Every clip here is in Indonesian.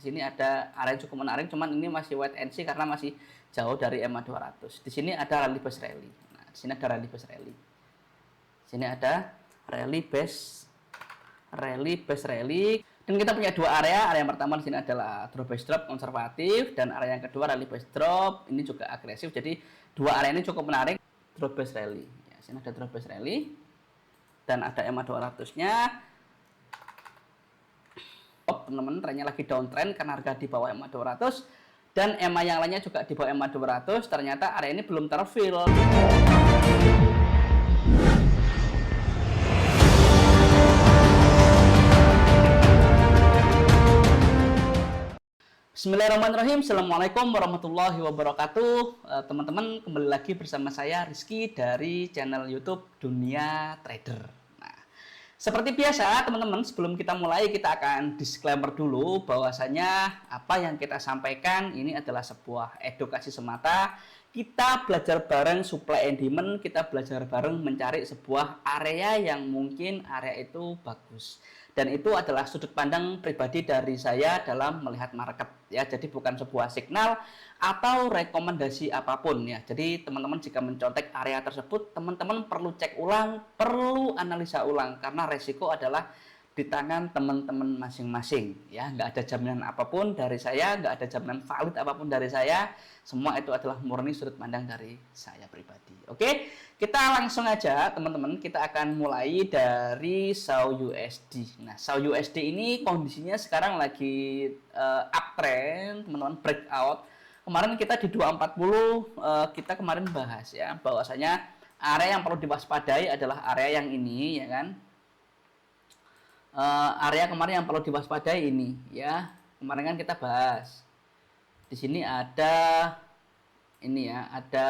sini ada area cukup menarik, cuman ini masih wait and see karena masih jauh dari EMA 200. Di sini ada rally base rally. Nah, di sini ada rally base rally. Di sini ada rally base rally. Dan kita punya dua area. Area yang pertama di sini adalah drop base drop konservatif, dan area yang kedua rally base drop, ini juga agresif. Jadi dua area ini cukup menarik. Drop base rally. Ya, sini ada drop base rally dan ada EMA 200-nya. Teman-teman, trennya lagi downtrend karena harga di bawah EMA 200 dan EMA yang lainnya juga di bawah EMA 200. Ternyata area ini belum terfill. Bismillahirrahmanirrahim. Assalamualaikum warahmatullahi wabarakatuh. Teman-teman, kembali lagi bersama saya Rizky dari channel YouTube Dunia Trader. Seperti biasa, teman-teman, sebelum kita mulai kita akan disclaimer dulu bahwasanya apa yang kita sampaikan ini adalah sebuah edukasi semata. Kita belajar bareng supply and demand, kita belajar bareng mencari sebuah area yang mungkin area itu bagus. Dan itu adalah sudut pandang pribadi dari saya dalam melihat market ya. Jadi bukan sebuah signal atau rekomendasi apapun ya. Jadi teman-teman jika mencontek area tersebut, teman-teman perlu cek ulang, perlu analisa ulang karena resiko adalah di tangan teman-teman masing-masing ya. Nggak ada jaminan apapun dari saya, nggak ada jaminan valid apapun dari saya. Semua itu adalah murni sudut pandang dari saya pribadi. Oke, kita langsung aja teman-teman, kita akan mulai dari SAU USD. Nah, SAU USD ini kondisinya sekarang lagi uptrend, teman-teman, breakout. Kemarin kita di 240 kita kemarin bahas ya bahwasanya area yang perlu diwaspadai adalah area yang ini ya kan. Area kemarin yang perlu diwaspadai ini ya. Kemarin kan kita bahas. Di sini ada ini ya, ada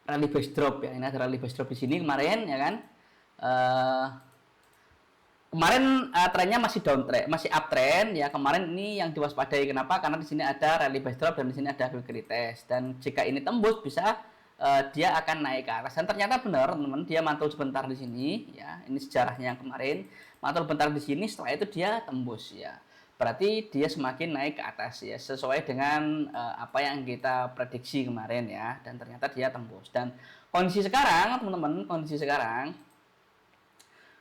rally base drop ya. Ini ada rally base drop di sini kemarin ya kan. Kemarin trennya masih downtrend, masih uptrend ya. Kemarin ini yang diwaspadai, kenapa? Karena di sini ada rally base drop dan di sini ada weekly test. Dan jika ini tembus bisa dia akan naik ke atas. Dan ternyata benar teman-teman, dia mantul sebentar di sini ya. Ini sejarahnya yang kemarin, mantul bentar di sini, setelah itu dia tembus ya. Berarti dia semakin naik ke atas ya, sesuai dengan apa yang kita prediksi kemarin ya. Dan ternyata dia tembus. Dan kondisi sekarang teman-teman,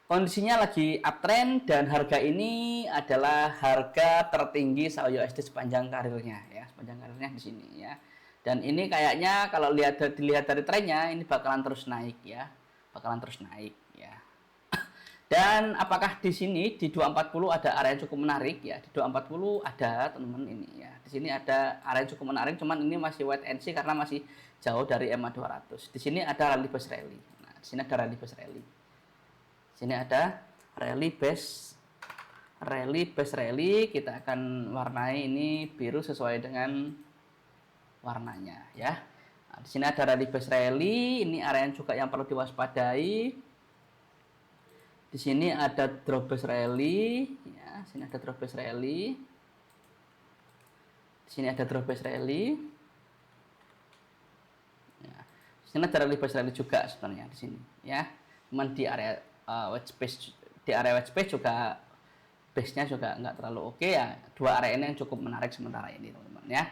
kondisinya lagi uptrend dan harga ini adalah harga tertinggi SAU USD sepanjang karirnya ya, sepanjang karirnya di sini ya. Dan ini kayaknya kalau dilihat dari trennya ini bakalan terus naik ya, bakalan terus naik ya. Dan apakah di sini di 240 ada area yang cukup menarik ya? Di 240 ada teman-teman ini ya. Di sini ada area yang cukup menarik, cuman ini masih wait and see karena masih jauh dari EMA 200. Di sini ada rally base rally. Nah, di sini ada rally base rally. Sini ada rally base rally. Kita akan warnai ini biru sesuai dengan warnanya ya. Nah, di sini ada rally base rally. Ini area yang juga yang perlu diwaspadai. Di sini ada drop base rally ya. Sini ada drop base rally. Di sini ada drop base rally. Ya. Di sini ada rally base rally juga sebenarnya di sini ya. Cuman di area white space, di area white space juga base-nya juga nggak terlalu oke ya. Dua area ini yang cukup menarik sementara ini teman-teman ya.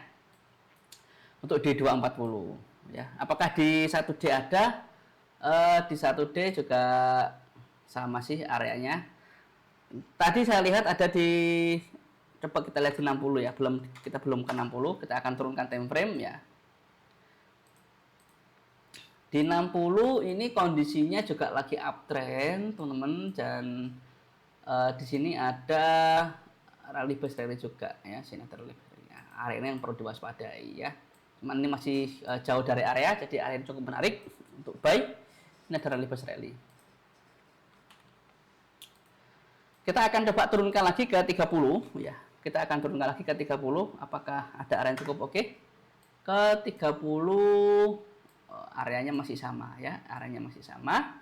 Untuk di 240 ya. Apakah di 1D ada? Di 1D juga sama sih areanya. Tadi saya lihat ada di, coba kita lihat di 60 ya. Kita belum ke 60, kita akan turunkan time frame ya. Di 60 ini kondisinya juga lagi uptrend teman-teman, dan di sini ada rally base rally juga ya. Sini ada rally base rally. Area ini yang perlu diwaspadai ya. Cuman ini masih jauh dari area, jadi area yang cukup menarik untuk buy. Ini ada rally base rally. Kita akan coba turunkan lagi ke 30 ya. Kita akan turunkan lagi ke 30, apakah ada area yang cukup oke? Ke 30 areanya masih sama ya, areanya masih sama.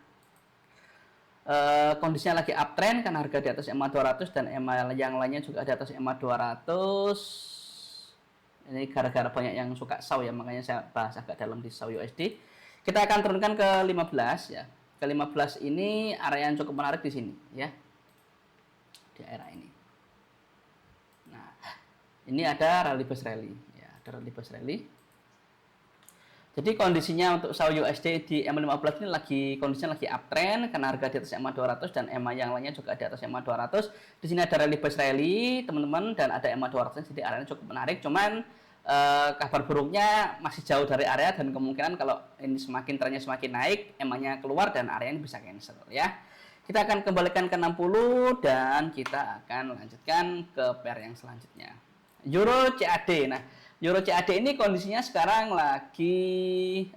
Kondisinya lagi uptrend karena harga di atas EMA 200 dan EMA yang lainnya juga di atas EMA 200. Ini gara-gara banyak yang suka SAU ya, makanya saya bahas agak dalam di SAU USD. Kita akan turunkan ke 15 ya. Ke 15 ini area yang cukup menarik di sini ya. Di area ini. Ini ada rally base rally, ya, ada rally base rally. Jadi kondisinya untuk SAU USD di EMA 15 ini kondisinya lagi uptrend karena harga di atas EMA 200 dan EMA yang lainnya juga di atas EMA 200. Di sini ada rally base rally, teman-teman, dan ada EMA 200, jadi areanya cukup menarik. Cuman kabar buruknya masih jauh dari area dan kemungkinan kalau ini trennya semakin naik, EMA-nya keluar dan area ini bisa cancel ya. Kita akan kembalikan ke 60 dan kita akan lanjutkan ke pair yang selanjutnya. Euro CAD. Nah, Euro CAD ini kondisinya sekarang lagi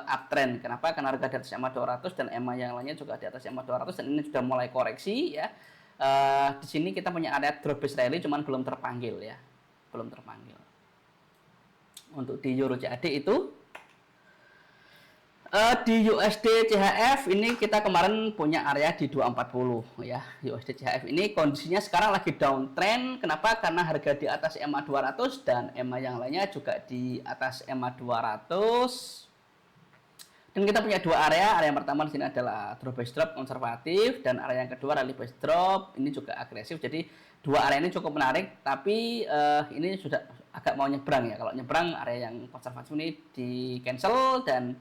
uptrend. Kenapa? Karena harga di atas EMA 200 dan EMA yang lainnya juga di atas EMA 200 dan ini sudah mulai koreksi ya. Di sini kita punya area drop base rally cuman belum terpanggil ya. Belum terpanggil. Untuk di Euro CAD itu di USD CHF ini kita kemarin punya area di 240 ya. USD CHF ini kondisinya sekarang lagi downtrend. Kenapa? Karena harga di atas EMA 200 dan EMA yang lainnya juga di atas EMA 200. Dan kita punya dua area. Area yang pertama di sini adalah drop base drop konservatif dan area yang kedua rally base drop ini juga agresif. Jadi dua area ini cukup menarik, tapi ini sudah agak mau nyebrang ya. Kalau nyebrang area yang konservatif ini di cancel dan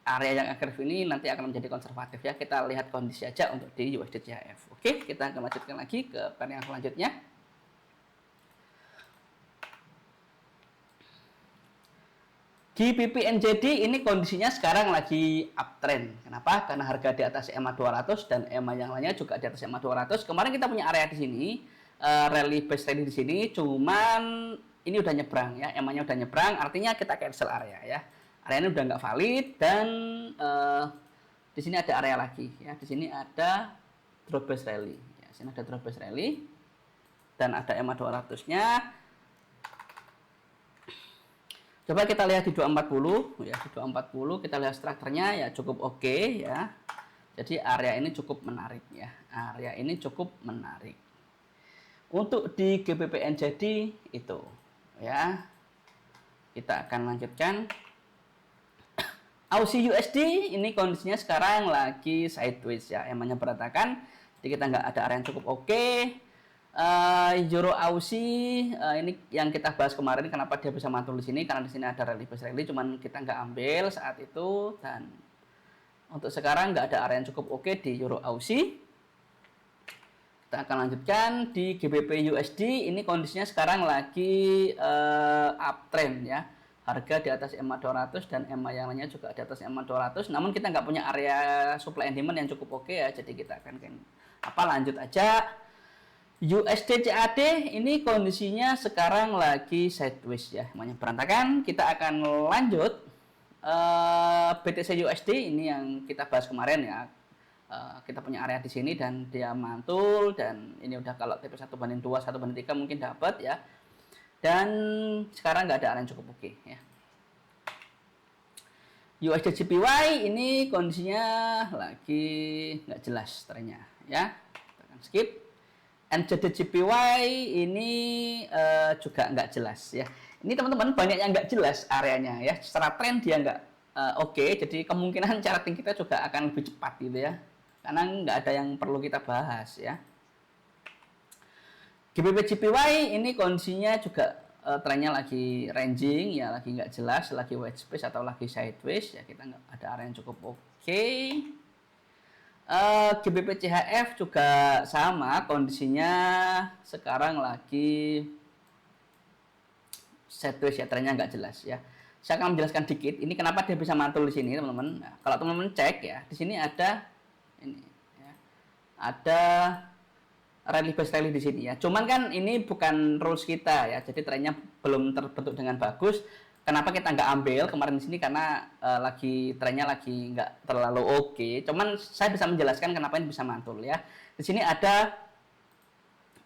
area yang agresif ini nanti akan menjadi konservatif ya. Kita lihat kondisi aja untuk di USD CHF. Oke, kita akan lanjutkan lagi ke pair yang selanjutnya. GBP NZD ini kondisinya sekarang lagi uptrend. Kenapa? Karena harga di atas EMA 200 dan EMA yang lainnya juga di atas EMA 200. Kemarin kita punya area di sini, rally base rally di sini, cuman ini udah nyebrang ya, EMA-nya udah nyebrang, artinya kita cancel area ya. Area ini udah nggak valid dan di sini ada area lagi ya. Di sini ada drop base rally. Ya, sini ada drop base rally dan ada EMA 200-nya. Coba kita lihat di 240 ya, di 240 kita lihat strukturnya ya cukup oke ya. Jadi area ini cukup menarik ya. Area ini cukup menarik. Untuk di GBP NZD itu ya. Kita akan lanjutkan. Aussie USD ini kondisinya sekarang lagi sideways ya, emangnya berantakan, jadi kita nggak ada area yang cukup oke. Euro Aussie ini yang kita bahas kemarin, kenapa dia bisa mantul di sini, karena di sini ada rally base rally, cuman kita nggak ambil saat itu, dan untuk sekarang nggak ada area yang cukup oke di Euro Aussie. Kita akan lanjutkan di GBP USD, ini kondisinya sekarang lagi uptrend ya. Harga di atas EMA 200 dan EMA yang lainnya juga di atas EMA 200. Namun kita nggak punya area supply and demand yang cukup oke ya. Jadi kita akan lanjut aja. USD CAD ini kondisinya sekarang lagi sideways ya, namanya berantakan. Kita akan lanjut BTC USD ini yang kita bahas kemarin ya. Kita punya area di sini dan dia mantul dan ini udah kalau TP 1/2, 1/3 mungkin dapat ya. Dan sekarang nggak ada area yang cukup oke ya. USD JPY ini kondisinya lagi nggak jelas trennya ya. Kita akan skip. NZD JPY ini juga nggak jelas ya. Ini teman-teman banyak yang nggak jelas areanya ya. Secara tren dia nggak oke. Jadi kemungkinan charting kita juga akan lebih cepat gitu ya. Karena nggak ada yang perlu kita bahas ya. GBP JPY ini kondisinya juga trennya lagi ranging ya, lagi nggak jelas, lagi white space atau lagi sideways ya, kita nggak ada area yang cukup oke. GBP CHF juga sama kondisinya sekarang lagi sideways ya, trennya nggak jelas ya. Saya akan menjelaskan dikit ini kenapa dia bisa mantul di sini teman-teman. Nah, kalau teman-teman cek ya, di sini ada ini ya, ada rally base rally di sini ya. Cuman kan ini bukan rules kita ya. Jadi trennya belum terbentuk dengan bagus. Kenapa kita nggak ambil kemarin di sini? Karena trennya lagi nggak terlalu oke. Cuman saya bisa menjelaskan kenapa ini bisa mantul ya. Di sini ada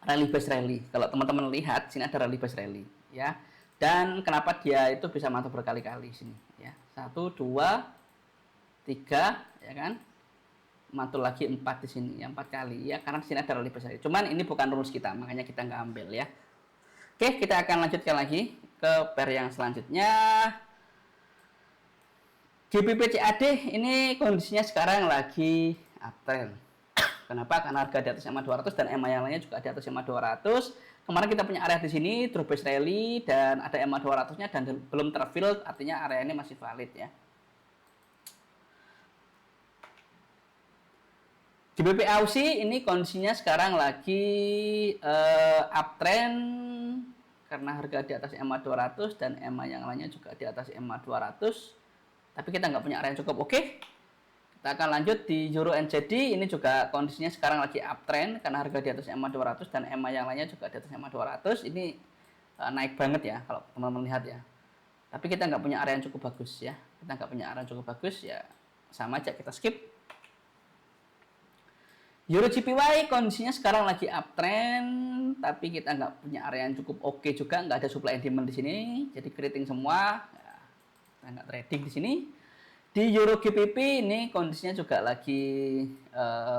rally base rally. Kalau teman-teman lihat, sini ada rally base rally ya. Dan kenapa dia itu bisa mantul berkali-kali sini ya. 1, 2, 3 ya kan. Mantul lagi 4 di sini ya, 4 kali ya, karena di sini ada rally base rally. Cuman ini bukan rules kita, makanya kita nggak ambil ya. Oke, kita akan lanjutkan lagi ke pair yang selanjutnya. GBP CAD ini kondisinya sekarang lagi uptrend. Kenapa? Karena harga di atas EMA 200 dan EMA yang lainnya juga di atas EMA 200. kemarin kita punya area di sini, drop base rally dan ada EMA 200-nya dan belum terfill, artinya area ini masih valid ya. Di BP Aussie ini kondisinya sekarang lagi uptrend karena harga di atas EMA 200 dan EMA yang lainnya juga di atas EMA 200. Tapi kita nggak punya area yang cukup oke. Kita akan lanjut di Euro NZD, ini juga kondisinya sekarang lagi uptrend karena harga di atas EMA 200 dan EMA yang lainnya juga di atas EMA 200. Ini naik banget ya kalau teman-teman lihat ya. Tapi kita nggak punya area yang cukup bagus ya. Kita nggak punya area yang cukup bagus ya, sama aja kita skip. Euro JPY kondisinya sekarang lagi uptrend, tapi kita nggak punya area yang cukup oke juga, nggak ada supply and demand di sini, jadi keriting semua, ya, kita nggak trading di sini. Di Euro GBP ini kondisinya juga lagi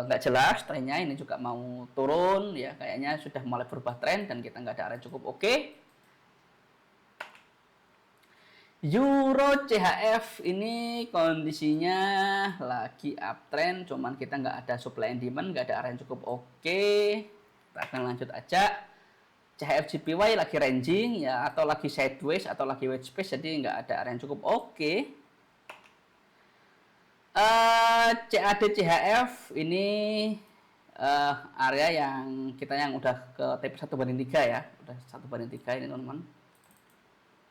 nggak jelas, trennya ini juga mau turun, ya kayaknya sudah mulai berubah tren dan kita nggak ada area yang cukup oke. Euro CHF ini kondisinya lagi uptrend, cuman kita nggak ada supply and demand, nggak ada area yang cukup oke. Kita akan lanjut aja. CHF JPY lagi ranging ya, atau lagi sideways atau lagi wedge space, jadi nggak ada area yang cukup oke. CAD CHF ini area yang kita yang udah ke TP 1/3 ya, udah 1/3 ini teman-teman.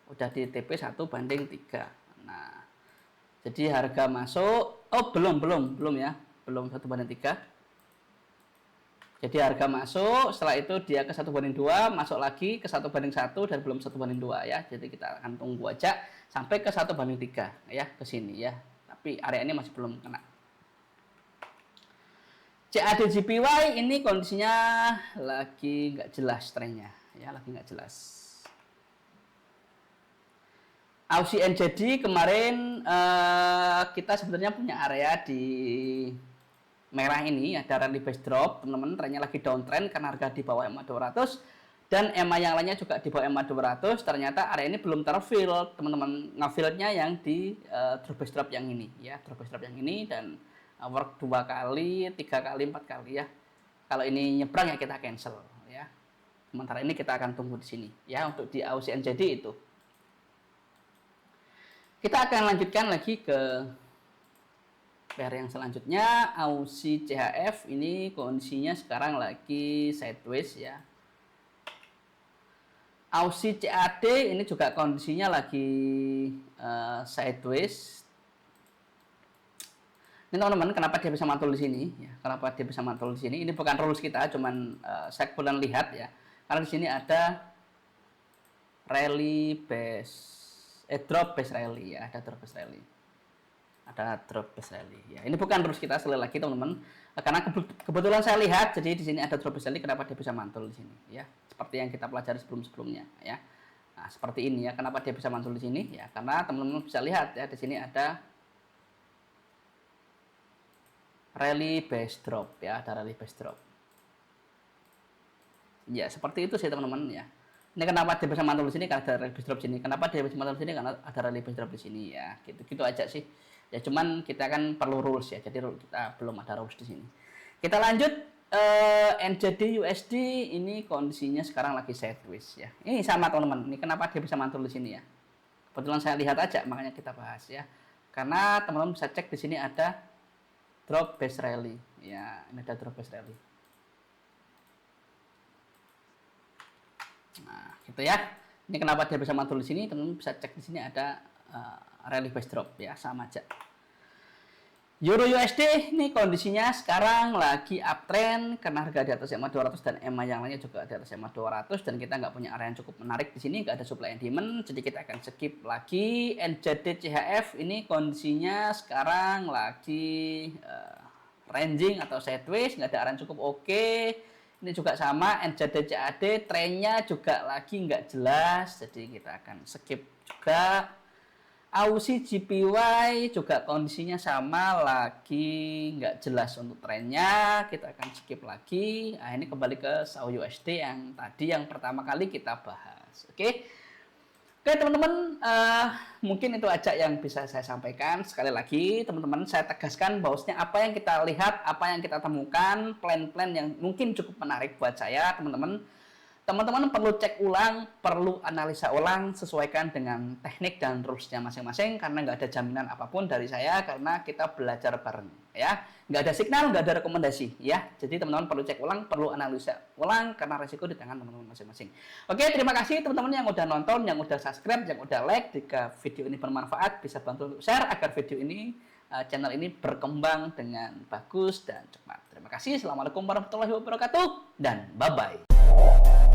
Udah di TP 1/3. Nah, jadi harga masuk, belum ya, belum 1/3. Jadi harga masuk, setelah itu dia ke 1/2, masuk lagi ke 1/1 dan belum 1/2 ya. Jadi kita akan tunggu aja sampai ke 1/3 ya, ke sini ya. Tapi area ini masih belum kena. CAD JPY ini kondisinya lagi nggak jelas trennya ya, lagi nggak jelas. Aussie NZD kemarin kita sebenarnya punya area di merah ini, ada rally base drop teman-teman, trennya lagi downtrend karena harga di bawah EMA 200 dan EMA yang lainnya juga di bawah EMA 200. Ternyata area ini belum terfill teman-teman, ngefillnya yang di drop base drop yang ini ya, drop base drop yang ini, dan work 2 kali, 3 kali, 4 kali ya. Kalau ini nyebrang ya kita cancel ya. Sementara ini kita akan tunggu di sini ya untuk di Aussie NZD itu. Kita akan lanjutkan lagi ke pair yang selanjutnya, Aussie CHF. Ini kondisinya sekarang lagi sideways ya. Aussie CAD ini juga kondisinya lagi sideways. Ini teman-teman, kenapa dia bisa mantul di sini? Ya, kenapa dia bisa mantul di sini? Ini bukan rules kita, cuman saya kebetulan lihat ya. Karena di sini ada rally base. Drop base rally ya, ada drop base rally. Ada drop base rally. Ya, ini bukan rules kita sekali lagi teman-teman. Karena kebetulan saya lihat, jadi di sini ada drop base rally, kenapa dia bisa mantul di sini ya. Seperti yang kita pelajari sebelum-sebelumnya ya. Nah, seperti ini ya, kenapa dia bisa mantul di sini ya. Karena teman-teman bisa lihat ya, di sini ada rally base drop ya, ada rally base drop. Ya, seperti itu sih teman-teman ya. Ini kenapa dia bisa mantul di sini, karena ada rally base drop di sini. Kenapa dia bisa mantul di sini, karena ada rally base drop di sini ya. Gitu aja sih. Ya cuman kita kan perlu rules ya. Jadi kita belum ada rules di sini. Kita lanjut NZD USD, ini kondisinya sekarang lagi sideways ya. Ini sama teman-teman. Ini kenapa dia bisa mantul di sini ya. Kebetulan saya lihat aja, makanya kita bahas ya. Karena teman-teman bisa cek di sini ada drop base rally. Ya, ini ada drop base rally. Nah, gitu ya. Ini kenapa dia bisa mantul di sini, teman-teman bisa cek di sini ada rally base drop ya, sama aja. Euro USD ini kondisinya sekarang lagi uptrend karena harga di atas EMA 200 dan EMA yang lainnya juga di atas EMA 200, dan kita nggak punya area yang cukup menarik di sini, nggak ada supply and demand, jadi kita akan skip lagi. NZD CHF ini kondisinya sekarang lagi ranging atau sideways, nggak ada area yang cukup oke. Ini juga sama, NZD CAD trennya juga lagi nggak jelas, jadi kita akan skip juga. Aussie JPY juga kondisinya sama, lagi nggak jelas untuk trennya, kita akan skip lagi. Nah, ini kembali ke SAU USD yang tadi yang pertama kali kita bahas. Oke teman-teman, mungkin itu aja yang bisa saya sampaikan. Sekali lagi teman-teman, saya tegaskan bahwasanya apa yang kita lihat, apa yang kita temukan, plan-plan yang mungkin cukup menarik buat saya teman-teman. teman-teman perlu cek ulang, perlu analisa ulang, sesuaikan dengan teknik dan rulesnya masing-masing, karena nggak ada jaminan apapun dari saya, karena kita belajar bareng, ya. Nggak ada signal, nggak ada rekomendasi, ya. Jadi teman-teman perlu cek ulang, perlu analisa ulang, karena resiko di tangan teman-teman masing-masing. Oke, terima kasih teman-teman yang udah nonton, yang udah subscribe, yang udah like. Jika video ini bermanfaat, bisa bantu untuk share agar video ini, channel ini berkembang dengan bagus dan cepat. Terima kasih. Assalamualaikum warahmatullahi wabarakatuh, dan bye-bye.